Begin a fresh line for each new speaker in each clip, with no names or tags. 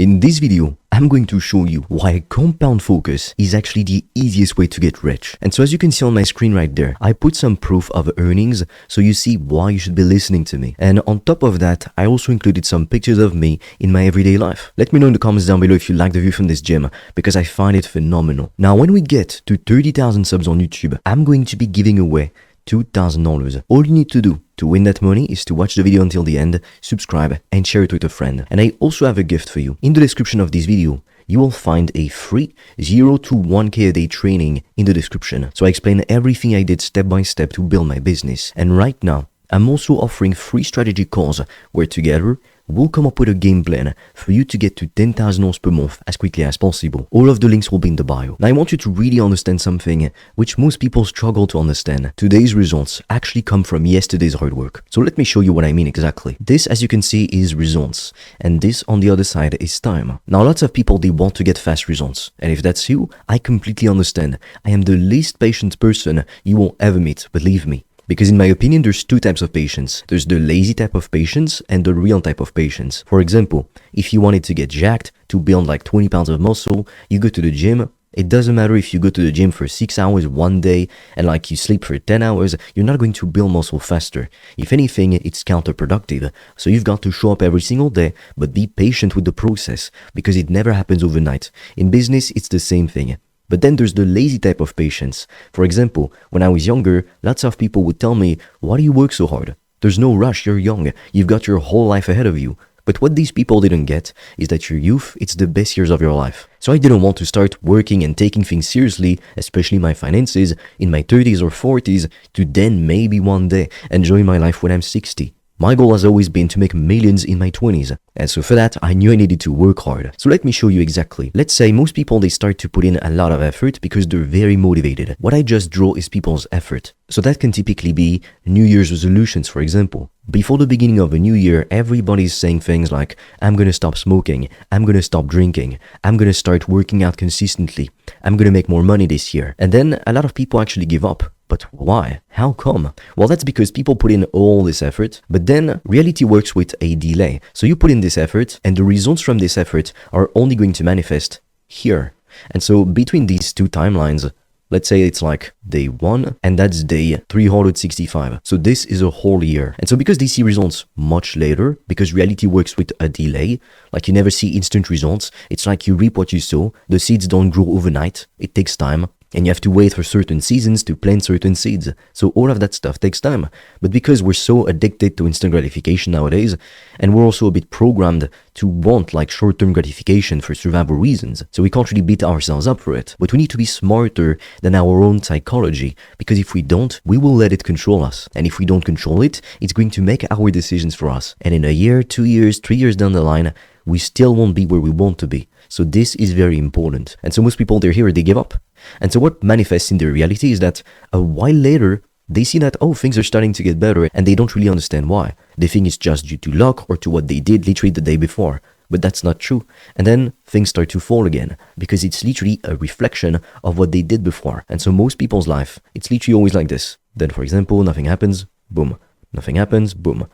In this video, I'm going to show you why compound focus is actually the easiest way to get rich. And so as you can see on my screen right there, I put some proof of earnings so you see why you should be listening to me. And on top of that, I also included some pictures of me in my everyday life. Let me know in the comments down below if you like the view from this gym because I find it phenomenal. Now, when we get to 30,000 subs on YouTube, I'm going to be giving away $2,000. All you need to do to win that money is to watch the video until the end, subscribe, and share it with a friend. And I also have a gift for you. In the description of this video, you will find a free 0 to 1K a day training in the description. So I explain everything I did step by step to build my business. And right now, I'm also offering free strategy calls where together, we'll come up with a game plan for you to get to $10,000 per month as quickly as possible. All of the links will be in the bio. Now I want you to really understand something which most people struggle to understand. Today's results actually come from yesterday's hard work. So let me show you what I mean exactly. This, as you can see, is results. And this on the other side is time. Now lots of people, they want to get fast results. And if that's you, I completely understand. I am the least patient person you will ever meet, believe me. Because in my opinion, there's two types of patients. There's the lazy type of patients and the real type of patients. For example, if you wanted to get jacked, to build like 20 pounds of muscle, you go to the gym. It doesn't matter if you go to the gym for 6 hours one day and like you sleep for 10 hours, you're not going to build muscle faster. If anything, it's counterproductive. So you've got to show up every single day, but be patient with the process because it never happens overnight. In business, it's the same thing. But then there's the lazy type of patients. For example, when I was younger, lots of people would tell me, why do you work so hard? There's no rush, you're young, you've got your whole life ahead of you. But what these people didn't get is that your youth, it's the best years of your life. So I didn't want to start working and taking things seriously, especially my finances, in my 30s or 40s, to then maybe one day enjoy my life when I'm 60. My goal has always been to make millions in my 20s. And so for that, I knew I needed to work hard. So let me show you exactly. Let's say most people, they start to put in a lot of effort because they're very motivated. What I just draw is people's effort. So that can typically be New Year's resolutions, for example. Before the beginning of a new year, everybody's saying things like, I'm going to stop smoking, I'm going to stop drinking, I'm going to start working out consistently, I'm going to make more money this year. And then a lot of people actually give up. But why? How come? Well, that's because people put in all this effort, but then reality works with a delay. So you put in this effort and the results from this effort are only going to manifest here. And so between these two timelines, let's say it's like day 1 and that's day 365. So this is a whole year. And so because they see results much later, because reality works with a delay, like you never see instant results, it's like you reap what you sow. The seeds don't grow overnight. It takes time. And you have to wait for certain seasons to plant certain seeds. So all of that stuff takes time. But because we're so addicted to instant gratification nowadays, and we're also a bit programmed to want like short-term gratification for survival reasons, so we can't really beat ourselves up for it. But we need to be smarter than our own psychology, because if we don't, we will let it control us. And if we don't control it, it's going to make our decisions for us. And in a year, 2 years, 3 years down the line, we still won't be where we want to be. So this is very important. And so most people, they're here, they give up. And so what manifests in their reality is that a while later, they see that, oh, things are starting to get better, and they don't really understand why. They think it's just due to luck or to what they did literally the day before. But that's not true. And then things start to fall again because it's literally a reflection of what they did before. And so most people's life, it's literally always like this. Then, for example, nothing happens, boom. Nothing happens, boom.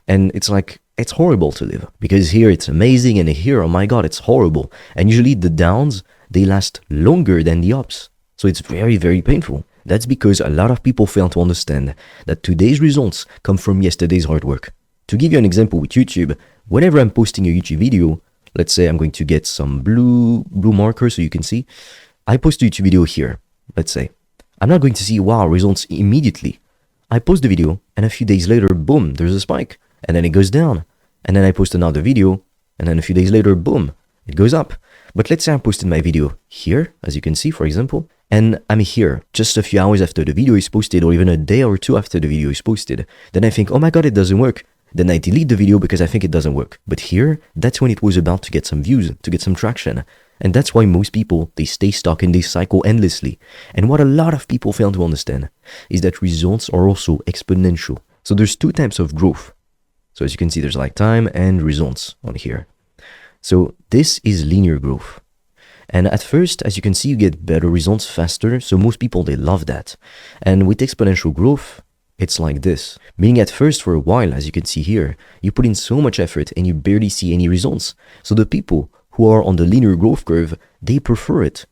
And it's like, it's horrible to live because here it's amazing and here, oh my God, it's horrible. And usually the downs, they last longer than the ups. So it's very, very painful. That's because a lot of people fail to understand that today's results come from yesterday's hard work. To give you an example with YouTube, whenever I'm posting a YouTube video, let's say I'm going to get some blue marker so you can see, I post a YouTube video here, let's say. I'm not going to see, wow, results immediately. I post the video and a few days later, boom, there's a spike. And then it goes down. And then I post another video. And then a few days later, boom, it goes up. But let's say I posted my video here, as you can see, for example, and I'm here just a few hours after the video is posted, or even a day or two after the video is posted. Then I think, oh my God, it doesn't work. Then I delete the video because I think it doesn't work. But here, that's when it was about to get some views, to get some traction. And that's why most people, they stay stuck in this cycle endlessly. And what a lot of people fail to understand is that results are also exponential. So there's two types of growth. So as you can see, there's like time and results on here. So this is linear growth. And at first, as you can see, you get better results faster. So most people, they love that. And with exponential growth, it's like this. Meaning at first, for a while, as you can see here, you put in so much effort and you barely see any results. So the people who are on the linear growth curve, they prefer it.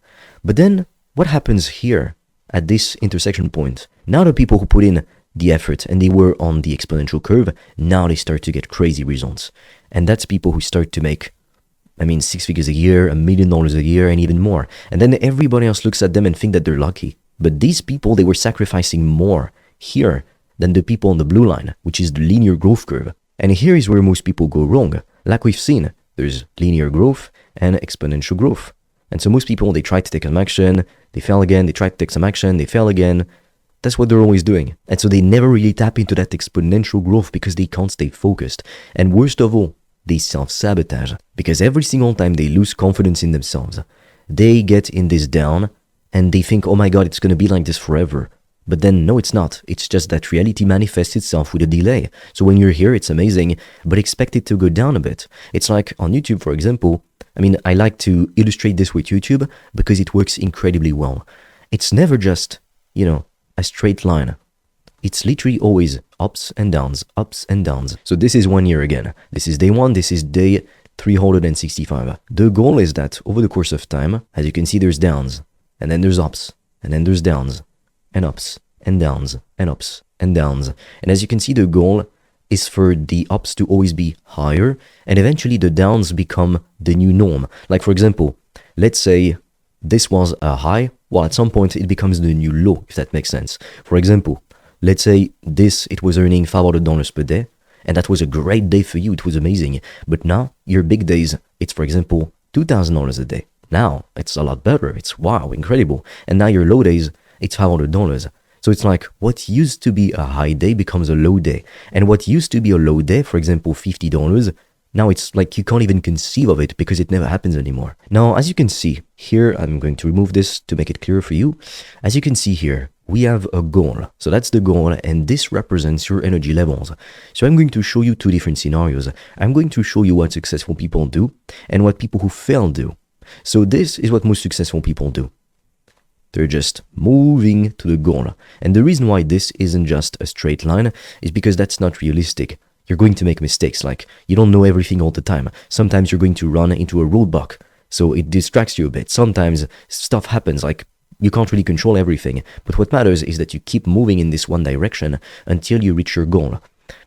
But then what happens here at this intersection point? Now the people who put in the effort and they were on the exponential curve, now they start to get crazy results. And that's people who start to make, 6 figures a year, $1 million a year, and even more. And then everybody else looks at them and think that they're lucky. But these people, they were sacrificing more here than the people on the blue line, which is the linear growth curve. And here is where most people go wrong. Like we've seen, there's linear growth and exponential growth. And so most people, they try to take some action, they fail again, they try to take some action, they fail again. That's what they're always doing. And so they never really tap into that exponential growth because they can't stay focused. And worst of all, they self-sabotage because every single time they lose confidence in themselves, they get in this down and they think, oh my God, it's going to be like this forever. But then no, it's not. It's just that reality manifests itself with a delay. So when you're here, it's amazing, but expect it to go down a bit. It's like on YouTube, for example. I like to illustrate this with YouTube because it works incredibly well. It's never just, a straight line. It's literally always ups and downs, ups and downs. So this is 1 year again. This is day 1, this is day 365. The goal is that over the course of time, as you can see, there's downs, and then there's ups, and then there's downs, and ups, and downs, and ups, and downs. And as you can see, the goal is for the ups to always be higher, and eventually the downs become the new norm. Like for example, let's say this was a high, well at some point it becomes the new low, if that makes sense. For example, let's say it was earning $500 per day, and that was a great day for you, it was amazing. But now, your big days, it's for example, $2,000 a day. Now, it's a lot better, it's wow, incredible. And now your low days, it's $500. So it's like what used to be a high day becomes a low day. And what used to be a low day, for example, $50, now it's like you can't even conceive of it because it never happens anymore. Now, as you can see here, I'm going to remove this to make it clearer for you. As you can see here, we have a goal. So that's the goal, and this represents your energy levels. So I'm going to show you 2 different scenarios. I'm going to show you what successful people do and what people who fail do. So this is what most successful people do. They're just moving to the goal. And the reason why this isn't just a straight line is because that's not realistic. You're going to make mistakes, like you don't know everything all the time. Sometimes you're going to run into a roadblock, so it distracts you a bit. Sometimes stuff happens, like you can't really control everything. But what matters is that you keep moving in this one direction until you reach your goal.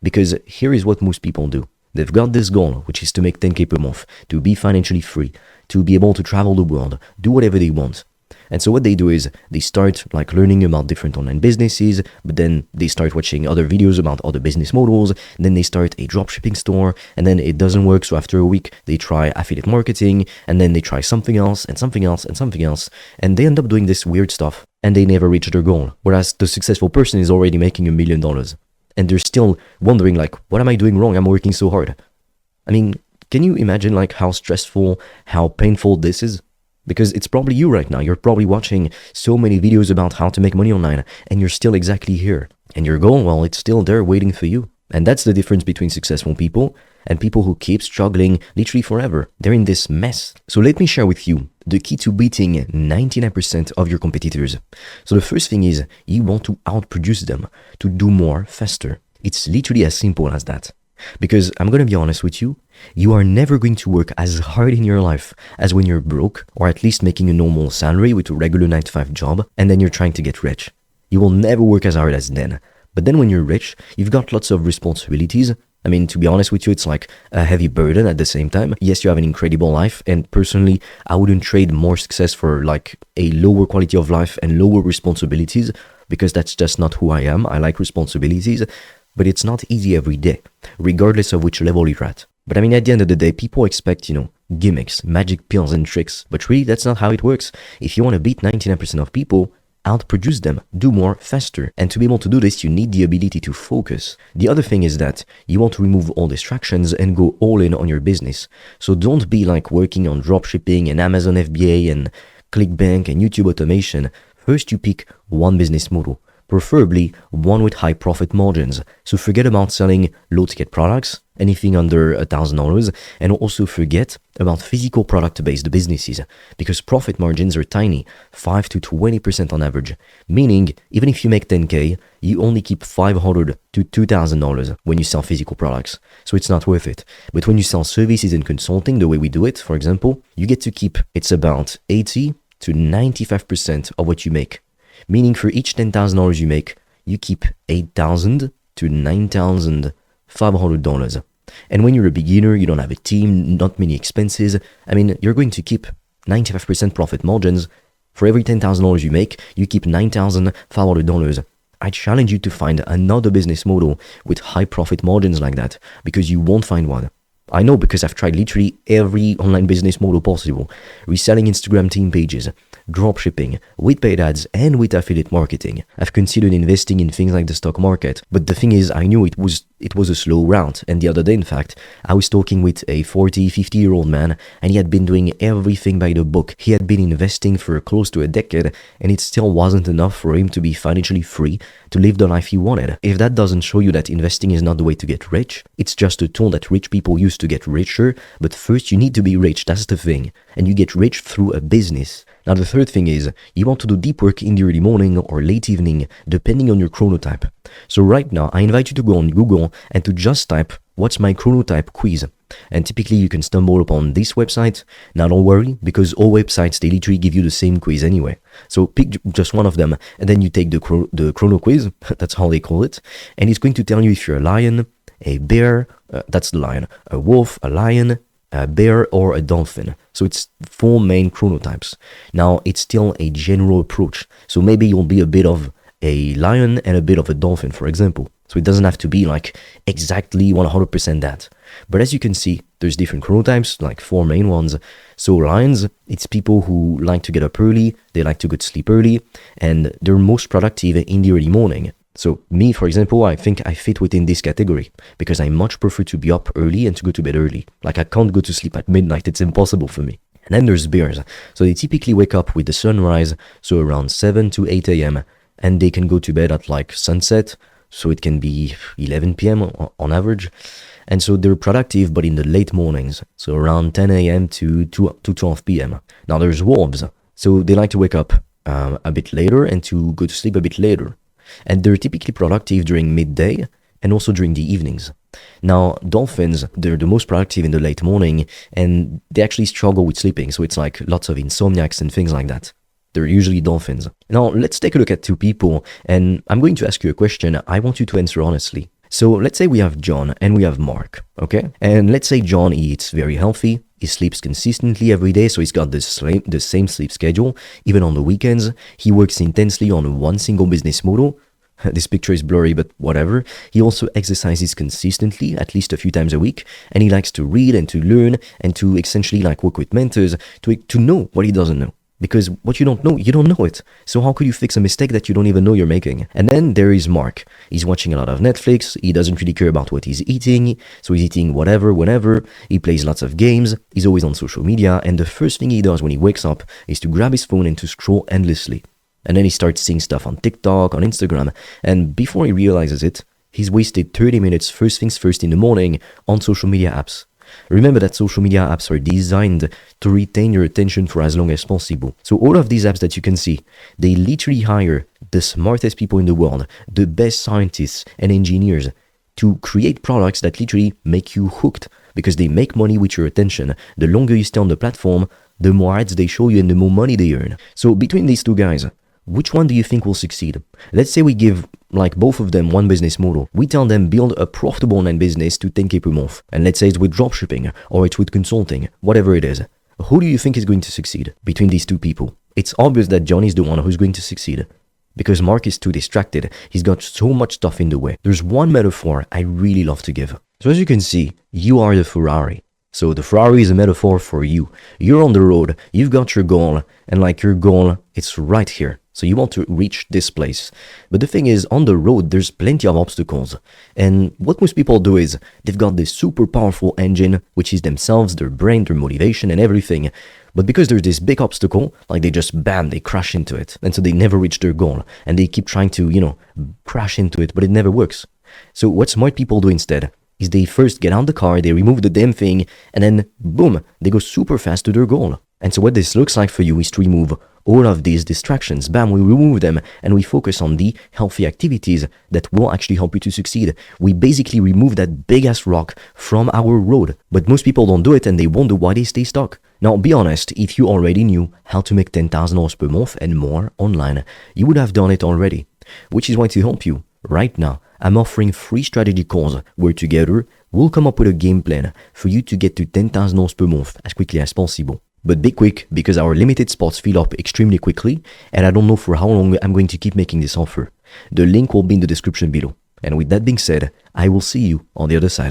Because here is what most people do. They've got this goal, which is to make 10K per month, to be financially free, to be able to travel the world, do whatever they want. And so what they do is they start like learning about different online businesses, but then they start watching other videos about other business models, and then they start a dropshipping store, and then it doesn't work. So after a week, they try affiliate marketing, and then they try something else and something else and something else. And they end up doing this weird stuff and they never reach their goal. Whereas the successful person is already making $1 million and they're still wondering like, what am I doing wrong? I'm working so hard. Can you imagine like how stressful, how painful this is? Because it's probably you right now. You're probably watching so many videos about how to make money online and you're still exactly here. And your goal, well, it's still there waiting for you. And that's the difference between successful people and people who keep struggling literally forever. They're in this mess. So let me share with you the key to beating 99% of your competitors. So the first thing is you want to outproduce them, to do more faster. It's literally as simple as that. Because I'm going to be honest with you, you are never going to work as hard in your life as when you're broke, or at least making a normal salary with a regular 9-to-5 job, and then you're trying to get rich. You will never work as hard as then. But then when you're rich, you've got lots of responsibilities. To be honest with you, it's like a heavy burden at the same time. Yes, you have an incredible life, and personally, I wouldn't trade more success for like a lower quality of life and lower responsibilities, because that's just not who I am. I like responsibilities. But it's not easy every day, regardless of which level you're at. But at the end of the day, people expect, gimmicks, magic pills and tricks. But really, that's not how it works. If you want to beat 99% of people, outproduce them, do more faster. And to be able to do this, you need the ability to focus. The other thing is that you want to remove all distractions and go all in on your business. So don't be like working on dropshipping and Amazon FBA and ClickBank and YouTube automation. First, you pick one business model. preferably one with high profit margins. So forget about selling low ticket products, anything under $1,000, and also forget about physical product based businesses because profit margins are tiny, 5 to 20% on average, meaning even if you make 10K, you only keep $500 to $2,000 when you sell physical products. So it's not worth it. But when you sell services and consulting, the way we do it, for example, you get to keep, it's about 80 to 95% of what you make. Meaning for each $10,000 you make, you keep $8,000 to $9,500. And when you're a beginner, you don't have a team, not many expenses, I mean, you're going to keep 95% profit margins. For every $10,000 you make, you keep $9,500. I challenge you to find another business model with high profit margins like that, because you won't find one. I know because I've tried literally every online business model possible. Reselling Instagram team pages, dropshipping, with paid ads, and with affiliate marketing. I've considered investing in things like the stock market, but the thing is, I knew it was a slow route. And the other day, in fact, I was talking with a 40, 50-year-old man, and he had been doing everything by the book. He had been investing for close to a decade, and it still wasn't enough for him to be financially free to live the life he wanted. If that doesn't show you that investing is not the way to get rich, it's just a tool that rich people use to get richer, but first you need to be rich, that's the thing. And you get rich through a business. Now the third thing is, you want to do deep work in the early morning or late evening, depending on your chronotype. So right now, I invite you to go on Google and to just type, what's my chronotype quiz? And typically you can stumble upon this website. Now don't worry, because all websites, they literally give you the same quiz anyway. So pick just one of them, and then you take the chrono quiz, that's how they call it, and it's going to tell you if you're a lion, a bear, that's the lion, a wolf, a lion, a bear, or a dolphin. So it's 4 main chronotypes. Now it's still a general approach. So maybe you'll be a bit of a lion and a bit of a dolphin, for example. So it doesn't have to be like exactly 100% that. But as you can see, there's different chronotypes, like 4 main ones. So lions, it's people who like to get up early, they like to go to sleep early, and they're most productive in the early morning. So me, for example, I think I fit within this category because I much prefer to be up early and to go to bed early. Like I can't go to sleep at midnight, it's impossible for me. And then there's bears. So they typically wake up with the sunrise, so around 7 to 8 a.m. and they can go to bed at like sunset, so it can be 11 p.m. on average. And so they're productive, but in the late mornings, so around 10 a.m. to 12 p.m. Now there's wolves. So they like to wake up a bit later and to go to sleep a bit later. And they're typically productive during midday and also during the evenings. Now, dolphins, they're the most productive in the late morning, and they actually struggle with sleeping. So it's like lots of insomniacs and things like that. They're usually dolphins. Now, let's take a look at 2 people, and I'm going to ask you a question. I want you to answer honestly. So let's say we have John and we have Mark, okay? And let's say John eats very healthy. He sleeps consistently every day, so he's got the same sleep schedule, even on the weekends. He works intensely on one single business model. This picture is blurry, but whatever. He also exercises consistently, at least a few times a week, and he likes to read and to learn and to essentially like work with mentors to know what he doesn't know. Because what you don't know it. So how could you fix a mistake that you don't even know you're making? And then there is Mark. He's watching a lot of Netflix. He doesn't really care about what he's eating. So he's eating whatever, whenever. He plays lots of games. He's always on social media. And the first thing he does when he wakes up is to grab his phone and to scroll endlessly. And then he starts seeing stuff on TikTok, on Instagram. And before he realizes it, he's wasted 30 minutes first things first in the morning on social media apps. Remember that social media apps are designed to retain your attention for as long as possible. So all of these apps that you can see, they literally hire the smartest people in the world, the best scientists and engineers to create products that literally make you hooked because they make money with your attention. The longer you stay on the platform, the more ads they show you and the more money they earn. So between these 2 guys, which one do you think will succeed? Let's say we give like both of them one business model. We tell them build a profitable online business to 10K per month. And let's say it's with dropshipping or it's with consulting, whatever it is. Who do you think is going to succeed between these 2 people? It's obvious that John is the one who's going to succeed because Mark is too distracted. He's got so much stuff in the way. There's one metaphor I really love to give. So as you can see, you are the Ferrari. So the Ferrari is a metaphor for you. You're on the road, you've got your goal, and like your goal, it's right here. So you want to reach this place. But the thing is, on the road, there's plenty of obstacles. And what most people do is they've got this super powerful engine, which is themselves, their brain, their motivation, and everything. But because there's this big obstacle, like they just bam, they crash into it. And so they never reach their goal. And they keep trying to, crash into it, but it never works. So what smart people do instead is they first get out the car, they remove the damn thing, and then boom, they go super fast to their goal. And so what this looks like for you is to remove all of these distractions. Bam, we remove them and we focus on the healthy activities that will actually help you to succeed. We basically remove that big ass rock from our road. But most people don't do it and they wonder why they stay stuck. Now, be honest, if you already knew how to make $10,000 per month and more online, you would have done it already. Which is why to help you, right now, I'm offering free strategy calls where together we'll come up with a game plan for you to get to $10,000 per month as quickly as possible. But be quick because our limited spots fill up extremely quickly and I don't know for how long I'm going to keep making this offer. The link will be in the description below. And with that being said, I will see you on the other side.